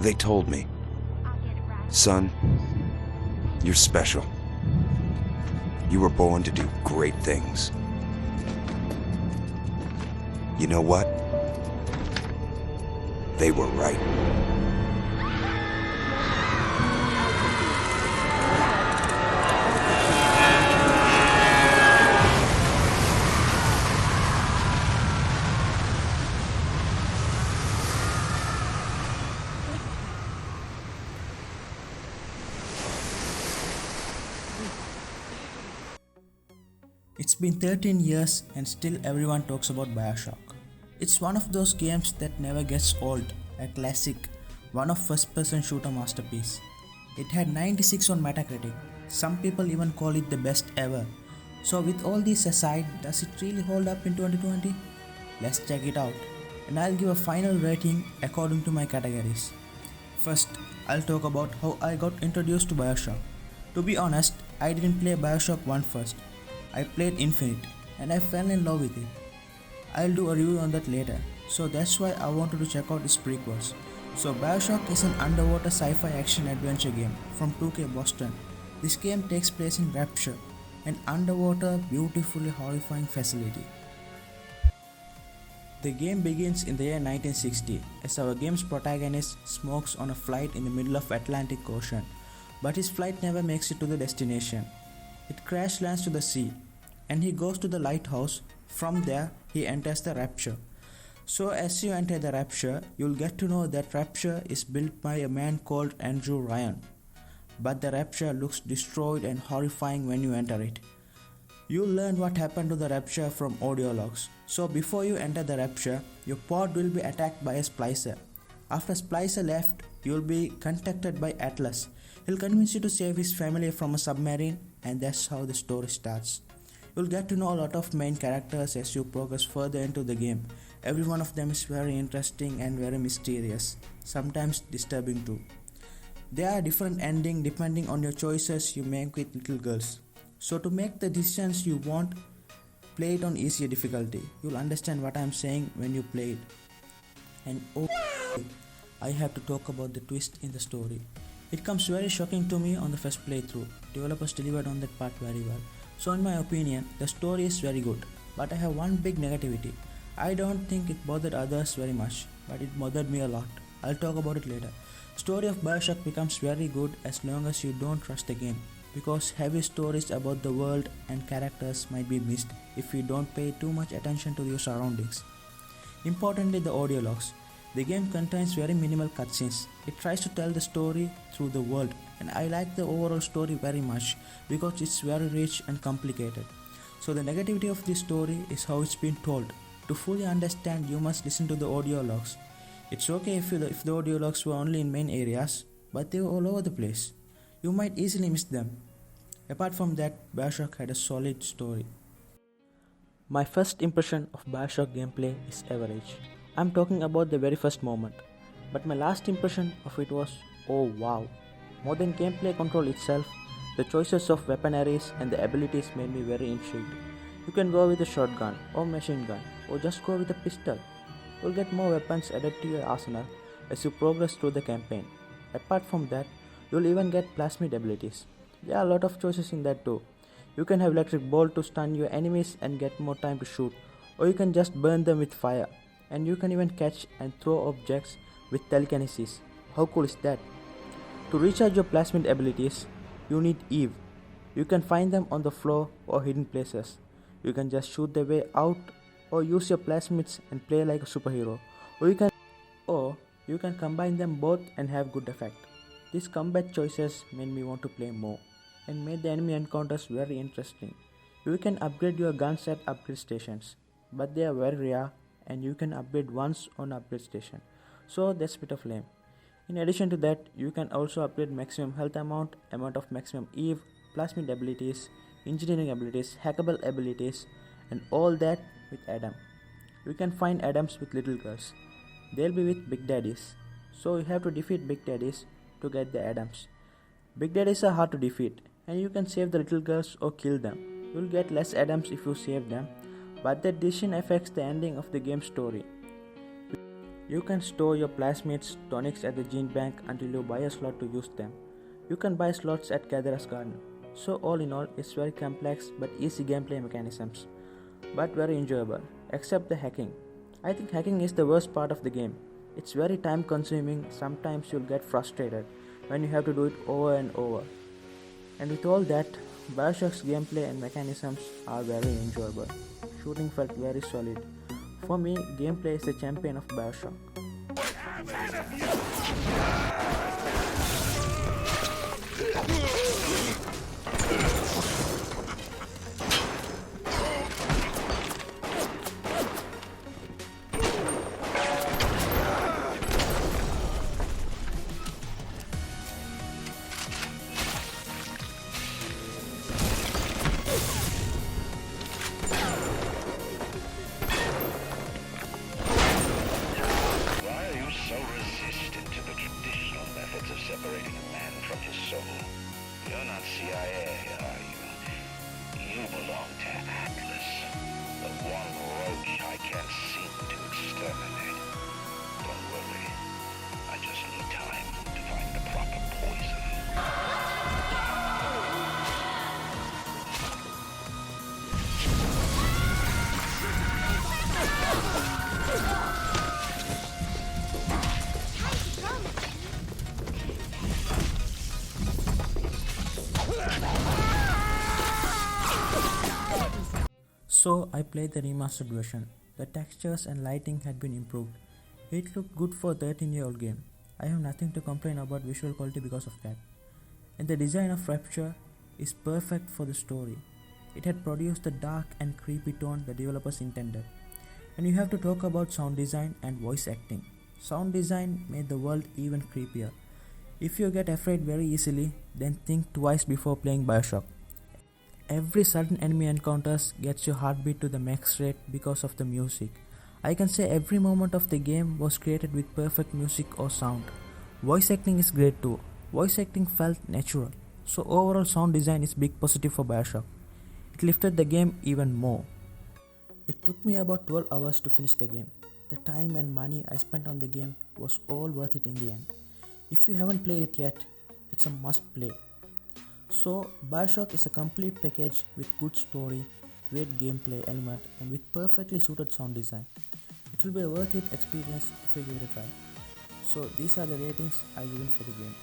They told me, son, you're special. You were born to do great things. You know what? They were right. It's been 13 years and still everyone talks about Bioshock. It's one of those games that never gets old, a classic, one of first-person shooter masterpiece. It had 96 on Metacritic. Some people even call it the best ever. So with all this aside, does it really hold up in 2020? Let's check it out. And I'll give a final rating according to my categories. First, I'll talk about how I got introduced to Bioshock. To be honest, I didn't play Bioshock 1 first. I played Infinite and I fell in love with it. I'll do a review on that later, so that's why I wanted to check out its prequels. So Bioshock is an underwater sci-fi action adventure game from 2K Boston. This game takes place in Rapture, an underwater, beautifully horrifying facility. The game begins in the year 1960 as our game's protagonist smokes on a flight in the middle of Atlantic Ocean, but his flight never makes it to the destination. It crash lands to the sea, and he goes to the lighthouse. From there, he enters the Rapture. So as you enter the Rapture, you'll get to know that Rapture is built by a man called Andrew Ryan. But the Rapture looks destroyed and horrifying when you enter it. You'll learn what happened to the Rapture from audio logs. So before you enter the Rapture, your pod will be attacked by a splicer. After Splicer left, you'll be contacted by Atlas. He'll convince you to save his family from a submarine, and that's how the story starts. You'll get to know a lot of main characters as you progress further into the game. Every one of them is very interesting and very mysterious, sometimes disturbing too. There are different endings depending on your choices you make with little girls. So to make the decisions you want, play it on easier difficulty. You'll understand what I'm saying when you play it. And oh, I have to talk about the twist in the story. It comes very shocking to me on the first playthrough. Developers delivered on that part very well. So in my opinion, the story is very good. But I have one big negativity. I don't think it bothered others very much, but it bothered me a lot. I'll talk about it later. Story of Bioshock becomes very good as long as you don't rush the game, because heavy stories about the world and characters might be missed if you don't pay too much attention to your surroundings. Importantly, the audio logs. The game contains very minimal cutscenes. It tries to tell the story through the world, and I like the overall story very much because it's very rich and complicated. So the negativity of this story is how it's been told. To fully understand, you must listen to the audio logs. It's okay if the audio logs were only in main areas, but they were all over the place. You might easily miss them. Apart from that, Bioshock had a solid story. My first impression of Bioshock gameplay is average. I'm talking about the very first moment. But my last impression of it was, oh wow. More than gameplay control itself, the choices of weaponaries and the abilities made me very intrigued. You can go with a shotgun or machine gun or just go with a pistol. You'll get more weapons added to your arsenal as you progress through the campaign. Apart from that, you'll even get plasmid abilities. There are a lot of choices in that too. You can have electric bolt to stun your enemies and get more time to shoot, or you can just burn them with fire. And you can even catch and throw objects with telekinesis. How cool is that? To recharge your plasmid abilities, you need Eve. You can find them on the floor or hidden places. You can just shoot their way out or use your plasmids and play like a superhero. Or you can combine them both and have good effect. These combat choices made me want to play more and made the enemy encounters very interesting. You can upgrade your guns at upgrade stations, but they are very rare and you can upgrade once on upgrade station. So that's a bit of lame. In addition to that, you can also upgrade maximum health amount of maximum Eve, plasmid abilities, engineering abilities, hackable abilities, and all that with Adam. You can find Adams with little girls. They'll be with big daddies. So you have to defeat big daddies to get the Adams. Big daddies are hard to defeat, and you can save the little girls or kill them. You'll get less Adams if you save them, but that decision affects the ending of the game's story. You can store your plasmids tonics at the gene bank until you buy a slot to use them. You can buy slots at Gatherer's Garden. So all in all, it's very complex but easy gameplay mechanisms, but very enjoyable, except the hacking. I think hacking is the worst part of the game. It's very time consuming, sometimes you'll get frustrated when you have to do it over and over. And with all that, Bioshock's gameplay and mechanisms are very enjoyable. Shooting felt very solid. For me, gameplay is the champion of Bioshock. Why are you so resistant to the traditional methods of separating a man from his soul? You're not CIA, are you? You belong to Atlas, the one roach I can't seem to exterminate. Don't worry, I just need time to find the proper poison. So I played the remastered version. The textures and lighting had been improved. It looked good for a 13-year-old game. I have nothing to complain about visual quality because of that. And the design of Rapture is perfect for the story. It had produced the dark and creepy tone the developers intended. And you have to talk about sound design and voice acting. Sound design made the world even creepier. If you get afraid very easily, then think twice before playing Bioshock. Every sudden enemy encounters gets your heartbeat to the max rate because of the music. I can say every moment of the game was created with perfect music or sound. Voice acting is great too. Voice acting felt natural. So overall sound design is big positive for Bioshock. It lifted the game even more. It took me about 12 hours to finish the game. The time and money I spent on the game was all worth it in the end. If you haven't played it yet, it's a must play. So, Bioshock is a complete package with good story, great gameplay element, and with perfectly suited sound design. It will be a worth it experience if you give it a try. So, these are the ratings I given for the game.